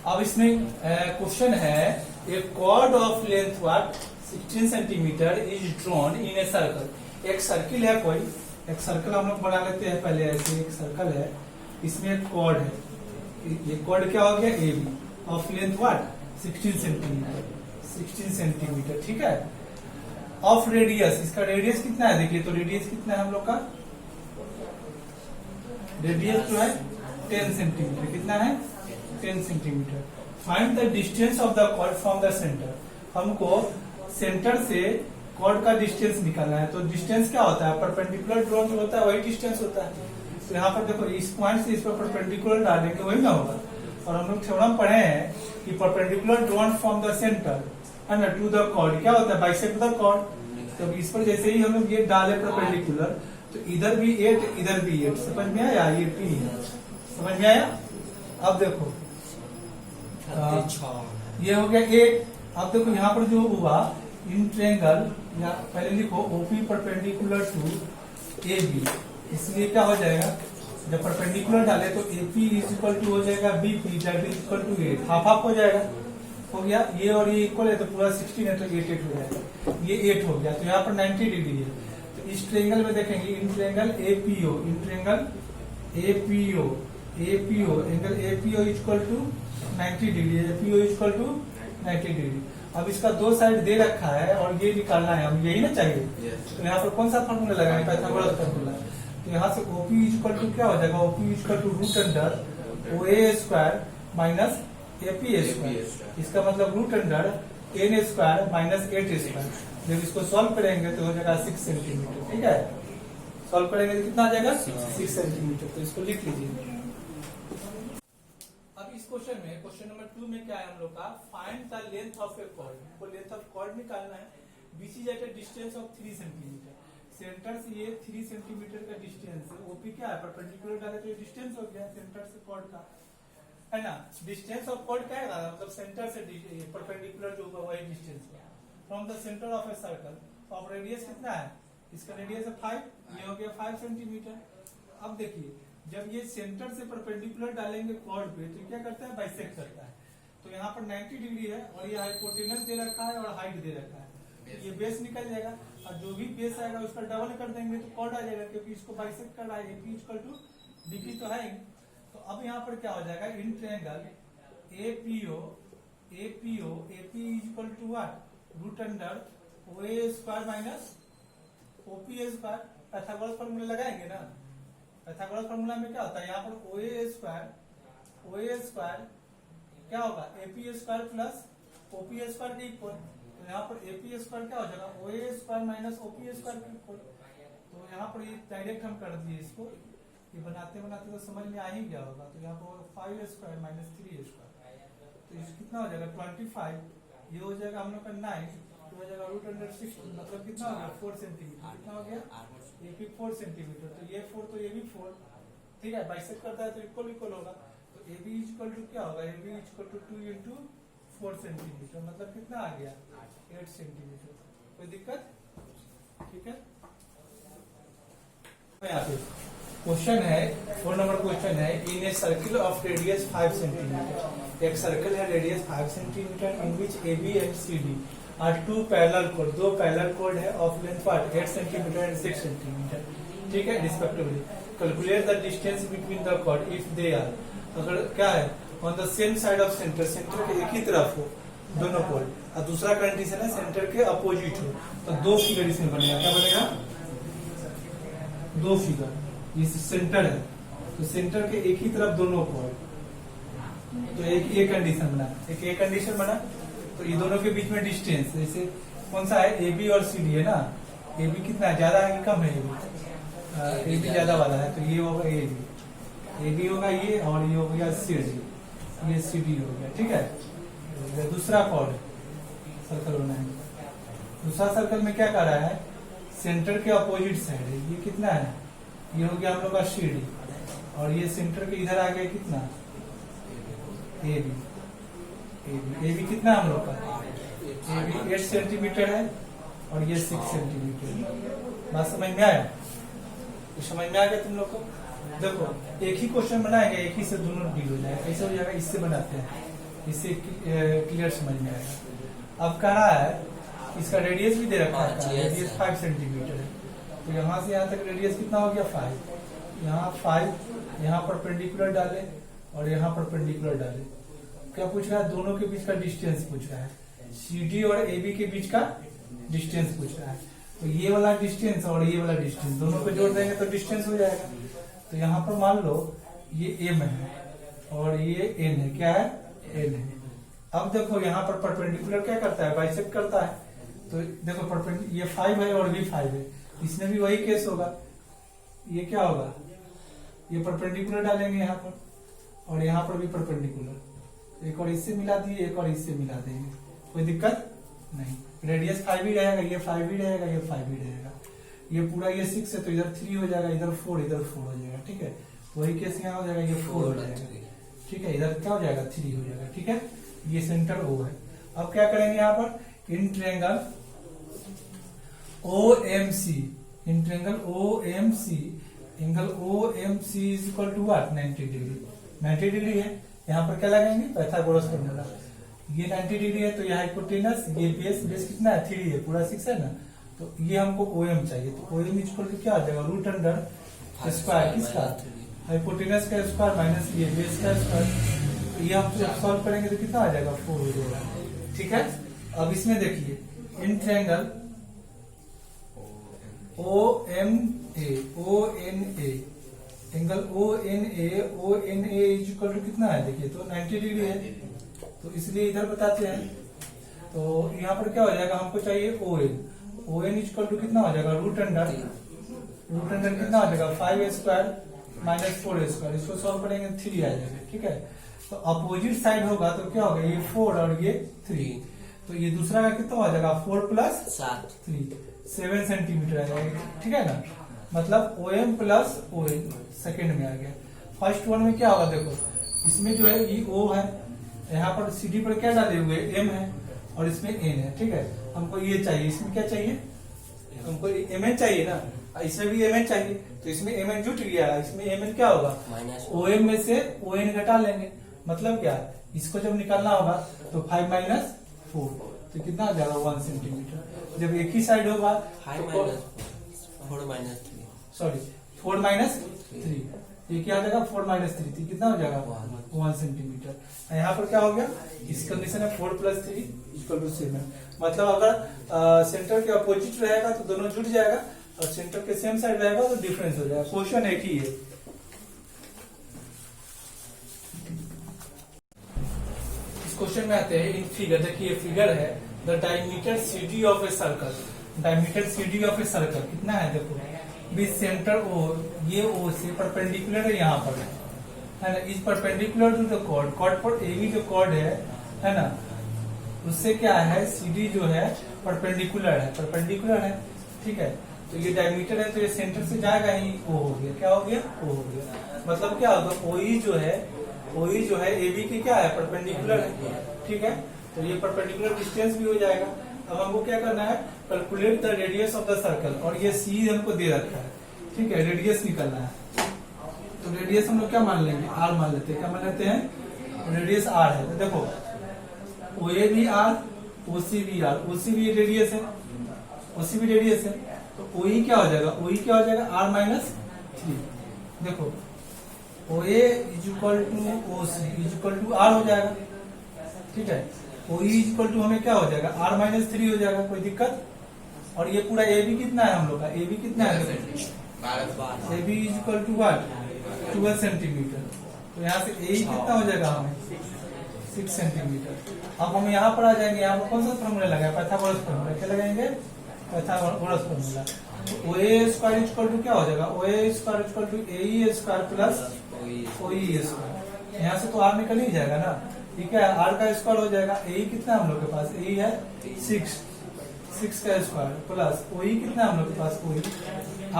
अब इसमें क्वेश्चन है a chord of length what 16 centimetre is drawn in a circle. एक सर्किल है कोई, एक सर्कल हम लोग बना लेते हैं पहले। ऐसे एक सर्कल है, इसमें एक कॉर्ड है, ये कॉर्ड क्या हो गया A B of length what 16 centimetre, 16 centimetre, ठीक है। ऑफ रेडियस, इसका रेडियस कितना है देखिए, तो रेडियस कितना है हम लोग का, रेडियस जो है 10 सेंटीमीटर, कितना है 10 centimetre. Find the distance of the chord from the centre. हमको सेंटर से कॉर्ड का डिस्टेंस निकालना है। तो डिस्टेंस क्या होता है, परपेंडिकुलर ड्रॉन जो होता है वही डिस्टेंस होता है। तो यहाँ पर देखो इस पॉइंट से इस पर परपेंडिकुलर डालेंगे वही ना होगा। और हम लोग थ्योरम पढ़े हैं कि perpendicular drawn from the centre है ना टू द कॉर्ड क्या होता है, बाइसेक्ट द कॉर्ड। तो इस पर जैसे ही हम लोग ये डाले परपेंडिकुलर, तो इधर भी 8 इधर भी 8, समझ में आया, ये P है, समझ में आया। अब देखो ये हो गया 8। अब देखो यहाँ पर जो हुआ इन ट्रायंगल, या पहले लिखो OP परपेंडिकुलर टू AB, इसलिए क्या हो जाएगा, जब परपेंडिकुलर डाले तो AP इज इक्वल टू हो जाएगा BP that is equal to 8, half half हो जाएगा, हो गया। ये और ये इक्वल है तो पूरा 16 है तो 8 8 हो जाएगा, ये 8 हो गया। तो यहाँ पर 90 डिग्री है। तो इस ट्रायंगल में देखेंगे in triangle APO, in triangle APO angle APO equal to 90 degree, APO equal to 90 degree. अब इसका दो साइड दे रखा है और ये निकालना है, हम यही ना चाहिए। तो यहाँ पर कौन सा फॉर्मूला लगाएंगे, पाइथागोरस फॉर्मूला। तो यहाँ से OP इक्वल टू क्या हो जाएगा, OP equal to root under OA square minus AP square, इसका मतलब root under n square minus 8 square. जब इसको सॉल्व करेंगे तो हो जाएगा 6 सेंटीमीटर, ठीक है। सॉल्व करेंगे तो कितना आ जाएगा 6 सेंटीमीटर। तो इसको लिख लीजिए। अब इस क्वेश्चन में, क्वेश्चन नंबर 2 में क्या है हम लोग का, find the length of a chord. हमको लेंथ ऑफ कॉर्ड निकालना है। Which is at a distance of 3 centimetre. Centre से ये 3 सेंटीमीटर का डिस्टेंस है। OP क्या है, परपेंडिकुलर डाले तो ये डिस्टेंस हो गया सेंटर से कॉर्ड का, है ना। डिस्टेंस ऑफ कॉर्ड क्या है, मतलब सेंटर से परपेंडिकुलर जो होगा वही डिस्टेंस है from the centre of a circle. Of radius कितना है, इसका रेडियस है 5, ये हो गया 5 सेंटीमीटर। अब देखिए जब ये सेंटर से परपेंडिकुलर डालेंगे कॉर्ड पे तो क्या करता है, बाइसेक्ट करता है। तो यहाँ पर 90 डिग्री है और ये हाइपोटेनस दे रखा है और हाइट दे रखा है। ये बेस निकल जाएगा और जो भी बेस आएगा उसका डबल कर देंगे तो कॉर्ड आ जाएगा, क्योंकि इसको बाइसेक्ट कर रहा है। AP इक्वल टू BP तो है। तो अब यहाँ पर क्या हो जाएगा, in triangle APO AP is equal to what root under OA square minus OP square. Pythagoras formula लगाएंगे ना। पाइथागोरस फॉर्मूला में क्या होता है, यहाँ पर OA स्क्वायर क्या होगा, AP square plus OP square के इक्वल। तो यहाँ पर AP स्क्वायर क्या हो जाएगा, OA square minus OP square के इक्वल। तो यहाँ पर ये डायरेक्ट हम कर दिए इसको, ये बनाते बनाते तो समझ में आ ही गया होगा। तो यहाँ पर 5 स्क्वायर माइनस 3 स्क्वायर, तो ये कितना हो जाएगा 25, ये हो जाएगा हम लोग का 9, तो हो जाएगा रूट अंडर 6, मतलब कितना हो गया 4 सेंटीमीटर। कितना हो गया, ये भी 4 सेंटीमीटर। तो ये 4 तो ये भी 4, ठीक है। बाइसेक्ट करता है तो इक्वल इक्वल होगा। तो AB इक्वल टू क्या होगा, AB equal to 2 into 4 centimetre, मतलब कितना आ गया 8 सेंटीमीटर। कोई दिक्कत, ठीक है। यहाँ पे क्वेश्चन है 4 नंबर क्वेश्चन है, in a circle of radius 5 centimetre. एक सर्कल है radius 5 centimetre in which AB and CD are 2 parallel कोड, 2 पैरेलल कोड है of length 8 centimetre and 6 centimetre, ठीक है, respectively. Calculate the distance between the कोड इफ दे आर, अगर क्या है on the same side of centre, centre के एक ही तरफ हो दोनों कोड, और दूसरा कंडीशन है सेंटर के अपोजिट हो। तो 2 फिगर इसमें बनेगा, क्या बनेगा 2 फिगर। ये सेंटर है तो सेंटर के एक ही तरफ दोनों कोड, तो एक ये कंडीशन बना, एक ये कंडीशन बना। तो ये दोनों के बीच में डिस्टेंस जैसे कौन सा है, AB और CD है ना। AB कितना है, ज्यादा है कि कम है, AB ज्यादा वाला है, तो ये होगा AB होगा ये, और ये हो गया CD, ये CD हो गया, ठीक है। दूसरा कॉर्ड सर्कल होना है। दूसरा सर्कल में क्या कर रहा है, सेंटर के अपोजिट साइड है, ये कितना है, ये हो गया हम लोग का CD, और ये सेंटर के इधर आ गया कितना AB कितना हम लोग का, AB 8 सेंटीमीटर है और ये 6 सेंटीमीटर। बात समझ में आया, तो समझ में आ गया तुम लोग को। देखो एक ही क्वेश्चन बनाएंगे, एक ही से दोनों डील हो जाएगा। कैसे हो जाएगा, इससे बनाते हैं इससे क्लियर समझ में आएगा। अब कह रहा है इसका रेडियस भी दे रखा है, रेडियस 5 सेंटीमीटर है, तो यहाँ से यहाँ तक रेडियस कितना हो गया 5, यहाँ 5, यहाँ परपेंडिकुलर डाले और यहाँ परपेंडिकुलर डाले। क्या पूछ रहा है? दोनों के बीच का डिस्टेंस पूछ रहा है, CD और AB के बीच का डिस्टेंस पूछ रहा है। तो ये वाला डिस्टेंस और ये वाला डिस्टेंस दोनों को जोड़ देंगे तो डिस्टेंस हो जाएगा। तो यहाँ पर मान लो ये M है और ये N है, क्या है? N है। अब देखो यहाँ पर परपेंडिकुलर क्या करता है? बाइसेक्ट करता है। तो देखो परपेंडिकुलर ये 5 है और भी 5 है, इसमें भी वही केस होगा। ये क्या होगा? ये परपेंडिकुलर डालेंगे यहाँ पर और यहाँ पर भी परपेंडिकुलर, एक और इससे मिला दिए, एक और इससे मिला देंगे, कोई दिक्कत नहीं। रेडियस 5 ही रहेगा, ये 5 ही रहेगा, ये 5 ही रहेगा। ये पूरा ये 6 है तो इधर 3 हो जाएगा, इधर 4, इधर 4 हो जाएगा, ठीक है। वही केस यहाँ हो जाएगा, ये 4 हो जाएगा, ठीक है। इधर क्या हो जाएगा? 3 हो जाएगा, ठीक है। ये सेंटर O है। अब क्या करेंगे यहाँ पर? In triangle OMC, in triangle OMC, angle OMC is equal to what? 90 degree. 90 degree है, यहाँ पर क्या लगाएंगे? Pythagoras formula. ये 90 डिग्री है तो यहाँ हाइपोटेनस, ये बेस कितना है? 3 है, पूरा 6 है ना, तो ये हमको OM चाहिए। तो OM इक्वल टू क्या आ जाएगा? रूट अंडर स्क्वायर किसका? हाइपोटेनस का स्क्वायर माइनस ये बेस का स्क्वायर। ये हम जब सॉल्व करेंगे तो कितना आ जाएगा? 4 हो जाएगा, ठीक है। अब इसमें देखिए in triangle OMA, angle ONA is equal to कितना है? देखिए तो 90 डिग्री है, तो इसलिए इधर बताते हैं। तो यहाँ पर क्या हो जाएगा? हमको चाहिए ON इज इक्वल टू कितना हो जाएगा? रूट अंडर कितना हो जाएगा? 5 स्क्वायर माइनस 4 स्क्वायर। इसको सॉल्व करेंगे 3 आ जाएगा, ठीक है। तो अपोजिट साइड होगा तो क्या होगा? ये 4 और ये 3, तो ये दूसरा का कितना हो जाएगा? 4 प्लस 3, 7 सेंटीमीटर आ जाएगा, ठीक है ना। मतलब OM प्लस ON सेकेंड में आ गया। फर्स्ट वन में क्या होगा? देखो इसमें जो है ये O है, यहाँ पर CD पर क्या डाले हुए? M है और इसमें N है, ठीक है। हमको ये चाहिए, इसमें क्या चाहिए? हमको MN चाहिए ना, इसमें भी MN चाहिए, तो इसमें MN जुट गया, इसमें MN क्या होगा? OM में से ON घटा लेंगे। मतलब क्या? इसको जब निकालना होगा तो 5 माइनस 4, तो कितना आ जाएगा? 1 सेंटीमीटर। जब एक ही साइड होगा तो 4 माइनस 3, ये क्या आ जाएगा? 4 माइनस 3, तो कितना हो जाएगा? 1 सेंटीमीटर। यहाँ पर क्या हो गया? इस कंडीशन है 4 प्लस 3 इक्वल टू 7। मतलब अगर सेंटर के अपोजिट रहेगा तो दोनों जुट जाएगा, और सेंटर के सेम साइड रहेगा तो डिफरेंस हो जाएगा। क्वेश्चन एक ही है। इस क्वेश्चन में आते हैं इन फिगर। देखिए फिगर है the diameter CD of a circle. Diameter CD of a circle कितना है? देखो विद सेंटर O, ये O से परपेंडिकुलर है, यहाँ पर है ना, इस परपेंडिकुलर टू द कॉर्ड पर AB जो कॉर्ड है ना, उससे क्या है? CD जो है परपेंडिकुलर है, ठीक है। तो ये डायमीटर है तो ये सेंटर से जाएगा ही, O हो गया। क्या हो गया? O हो गया। मतलब क्या होगा? OE जो है AB की क्या है? परपेंडिकुलर है, ठीक है। तो ये परपेंडिकुलर डिस्टेंस भी हो जाएगा। अब हमको क्या करना है? Calculate the radius of the circle, और ये C हमको दे रखा है, ठीक है। रेडियस निकलना है, तो रेडियस हम लोग क्या मान लेंगे? R मान लेते हैं। क्या मान लेते हैं? रेडियस R है। तो देखो OA भी R, OC भी R, OC भी रेडियस है, तो OE क्या हो जाएगा? OE क्या हो जाएगा? R minus 3। देखो OA is equal to OC is equal to R हो जाएगा, ठीक है। OE इज इक्वल टू हमें क्या हो जाएगा? R माइनस 3 हो जाएगा, कोई दिक्कत। और ये पूरा AB कितना है हम लोग का? AB कितना है? AB is equal to what? 12 centimetre. तो यहाँ से AE कितना हो जाएगा? हमें 6 सेंटीमीटर। अब हम यहाँ पर आ जाएंगे। यहाँ पर कौन सा फॉर्मूला लगाए? Pythagoras formula. क्या लगाएंगे? Pythagoras formula. तो OA स्क्वायर इक्वल टू क्या हो जाएगा? OA square equal to AE square plus OE square. यहाँ से तो R निकल ही जाएगा ना, ठीक है। R का स्क्वायर हो जाएगा। AE कितना हम लोग के पास? AE है 6 का स्क्वायर प्लस OE कितना हम लोग के पास? OE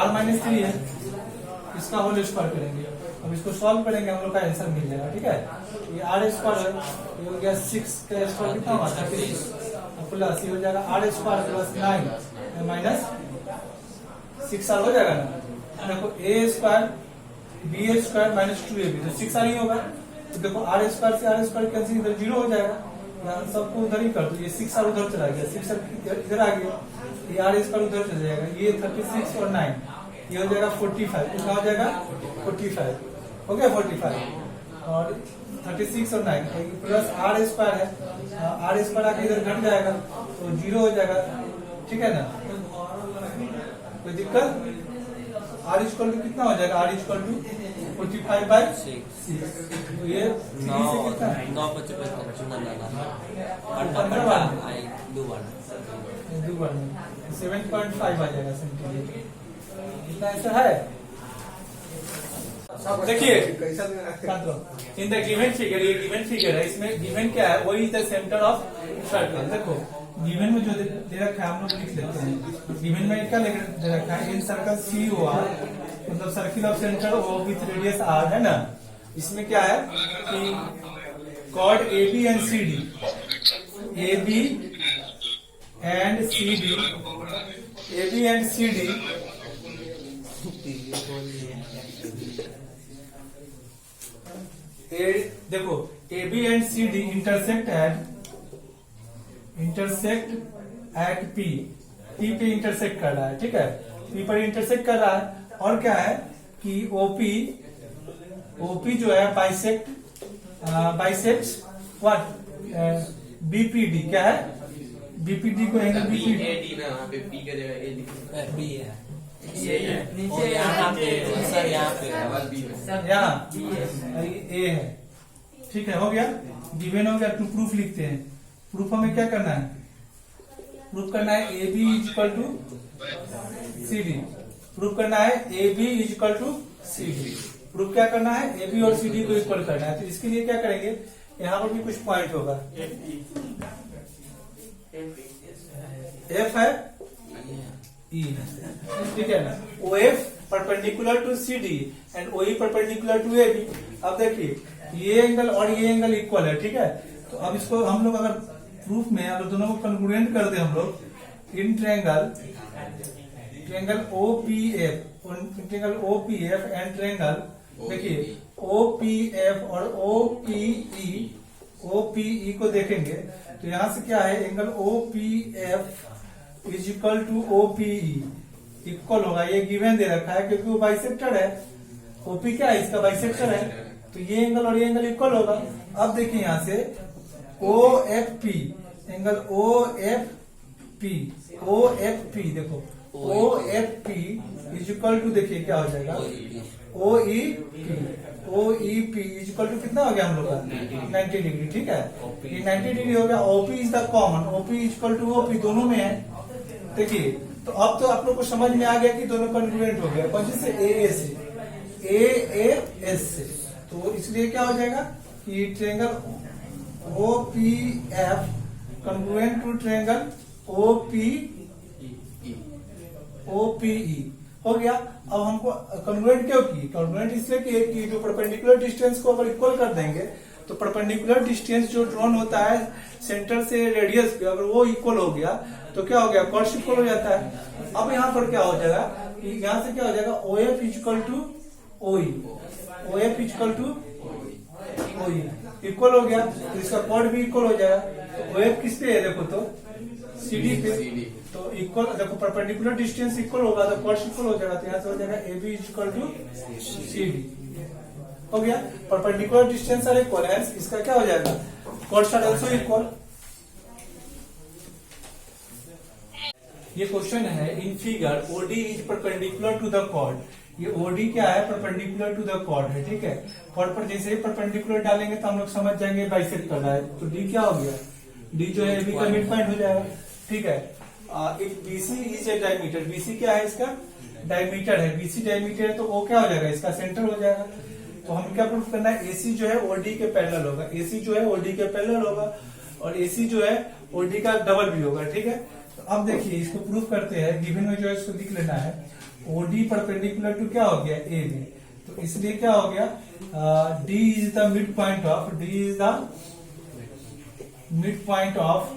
R माइनस 3 है, इसका होल स्क्वायर करेंगे। अब इसको सॉल्व करेंगे, हम लोग का आंसर मिल जाएगा, ठीक है। ये R स्क्वायर है, ये हो गया 6 का स्क्वायर कितना हुआ? 36 प्लस ये हो जाएगा R square plus 9 minus 6R हो जाएगा ना। देखो A square B square minus 2AB, तो 6R ही होगा। तो देखो आर स्क्वायर से आर स्क्वायर कैंसिल, इधर 0 हो जाएगा, यहाँ सबको उधर ही कर दो, ये 6 आर उधर चला गया, 6 आर इधर आ गया, ये आर स्क्वायर उधर चला जाएगा, ये 36 और 9 ये हो जाएगा 45, कितना हो जाएगा 45, हो गया 45 और 36 और 9 प्लस आर स्क्वायर है, आर स्क्वायर आके इधर घट जाएगा तो 0 हो जाएगा, ठीक है ना, कोई दिक्कत। आर इक्वल टू कितना हो जाएगा, आर इक्वल टू 45/6, तो ये 3 से कितना 7.5 आ जाएगा सेंटीमीटर, इतना ऐसा है। देखिए इन द गिवन फिगर, ये गिवन फिगर है, इसमें गिवन क्या है, वही द सेंटर ऑफ सर्कल। देखो गिवन में जो दे रखा है हम लोग लिख लेते हैं, गिवन में क्या दे रखा है, in circle C O R, मतलब circle of centre O with radius R, है ना। इसमें क्या है कि chord A B and C D, A B and C D, A B and C D देखो A B and C D intersect at P, P पे intersect कर रहा है, ठीक है, पी पर इंटरसेक्ट कर रहा है। और क्या है कि ओपी जो है बाइसेक्ट्स व्हाट बीपीडी, क्या है बीपीडी को एंगल बीपीडी यहाँ ए है, ठीक है, हो गया गिवन हो गया। टू प्रूफ लिखते हैं, प्रूफ हमें क्या करना है, प्रूफ करना है A B is equal to C D, proof करना है A B is equal to C D, proof क्या करना है ए बी और सी डी को इक्वल करना है। तो इसके लिए क्या करेंगे, यहाँ पर भी कुछ पॉइंट होगा, एफ है ई, ठीक है ना, O F perpendicular to C D and O E perpendicular to A B. अब देखिए ये एंगल और ये एंगल इक्वल है, ठीक है, तो अब इसको हम लोग अगर प्रूफ में अगर दोनों को कंक्लूडेंट कर दे हम लोग, in triangle OPF, triangle OPF and triangle, देखिए OPF और OPE को देखेंगे तो यहां से क्या है, angle OPF is equal to OPE equal होगा, ये गिवन दे रखा है क्योंकि वो बाइसेक्टर है, OP क्या है इसका बाइसेक्टर है, तो ये एंगल और ये एंगल इक्वल होगा। अब देखिए यहां से OFP, एंगल OFP देखो OFP इज इक्वल टू, देखिए क्या हो जाएगा OEP इज इक्वल टू कितना हो गया हम लोग का 90 डिग्री, ठीक है, ये 90 डिग्री हो गया। OP is the common, OP is equal to OP दोनों में है। देखिए तो अब तो आप लोग को समझ में आ गया कि दोनों कॉन्ग्रुएंट हो गया, कौन से AAS से, तो इसलिए क्या हो जाएगा कि triangle OPF congruent to triangle OPE हो गया। अब हमको कॉन्ग्रुएंट क्यों की, कॉन्ग्रुएंट इसलिए कि जो परपेंडिकुलर डिस्टेंस को अगर इक्वल कर देंगे तो परपेंडिकुलर डिस्टेंस जो ड्रॉन होता है सेंटर से रेडियस पे, अगर वो इक्वल हो गया तो क्या हो गया, कॉर्ड्स इक्वल हो जाता है। अब यहाँ पर क्या हो जाएगा कि यहाँ से क्या हो जाएगा, OF equal to OE, OF equal to OE इक्वल हो गया, तो इसका कॉर्ड भी इक्वल हो जाएगा। तो OF किस पे है, देखो तो CD पे, तो इक्वल देखो परपेंडिकुलर डिस्टेंस इक्वल होगा तो कॉर्ड इक्वल हो जाएगा, तो यहाँ से हो जाएगा AB इक्वल टू CD हो गया। परपेंडिकुलर डिस्टेंस आर इक्वल है, इसका क्या हो जाएगा, कॉर्ड्स आर आल्सो इक्वल। ये क्वेश्चन है in figure OD is perpendicular to the chord, ये OD क्या है, परपेंडिकुलर टू द कॉर्ड है, ठीक है, कॉर्ड पर जैसे ही परपेंडिकुलर डालेंगे तो हम लोग समझ जाएंगे बाइसेक्ट कर रहा है, तो D क्या हो गया, D जो है AB का मिड पॉइंट हो जाएगा, ठीक है। एक BC is a diameter, BC क्या है इसका डायमीटर है, BC डायमीटर है तो O क्या हो जाएगा, इसका सेंटर हो जाएगा। तो हम क्या प्रूफ करना है, AC जो है OD के पैरेलल होगा, AC जो है OD के पैरेलल होगा और AC जो है OD का डबल भी होगा, ठीक है। तो अब देखिए इसको प्रूफ करते हैं, गिवन में जो है इसको लिख लेना है, OD परपेंडिकुलर टू क्या हो गया AB, तो इसलिए क्या हो गया, D is the mid point of, D is the mid point of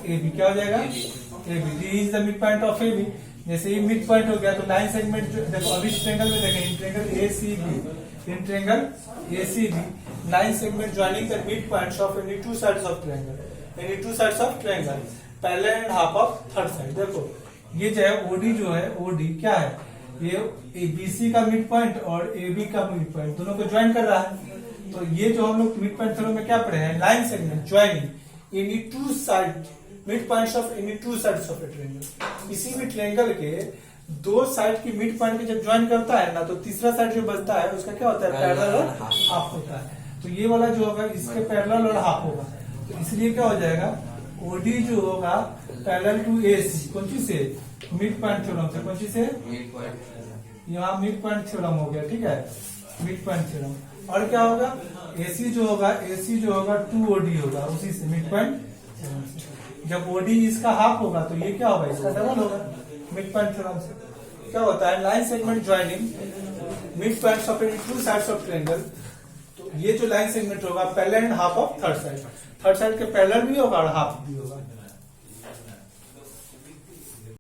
AB, क्या हो जाएगा AB, D is the mid point of AB। जैसे ही मिड पॉइंट हो गया तो लाइन सेगमेंट जो देखो अभी ट्रायंगल में देखें, triangle ACB, in triangle ACB, line segment joining the midpoints of any two sides of triangle, any two sides of triangle, parallel and half of third side। देखो ये जो है OD जो है OD क्या है, ये BC का मिड पॉइंट और AB का मिड पॉइंट दोनों को ज्वाइन कर रहा है। तो ये जो हम लोग मिड पॉइंट थ्योरम में क्या पढ़े हैं, line segment joining any two side mid points of any two sides of A triangle. किसी भी ट्रायंगल के दो साइड की मिड पॉइंट के जब ज्वाइन करता है ना, तो तीसरा साइड जो बचता है उसका क्या होता है, पैरेलल और हाफ होता है। तो ये वाला जो होगा इसके पैरेलल और हाफ होगा, तो इसलिए क्या हो जाएगा, OD जो होगा पैरेलल टू AC, कौन चीज से, मिड पॉइंट थ्योरम से, कौन चीज से, यहाँ मिड पॉइंट थ्योरम हो गया, ठीक है, मिड पॉइंट थ्योरम। और क्या होगा, AC जो होगा 2OD होगा उसी से, मिड पॉइंट थ्योरम से। जब OD इसका हाफ होगा तो ये क्या होगा, इसका डबल होगा, मिड पॉइंट थ्योरम से। क्या होता है, line segment joining mid points of any two sides of triangle. तो ये जो लाइन सेगमेंट होगा parallel and half of third side, third side के पैरेलल भी होगा और हाफ भी होगा।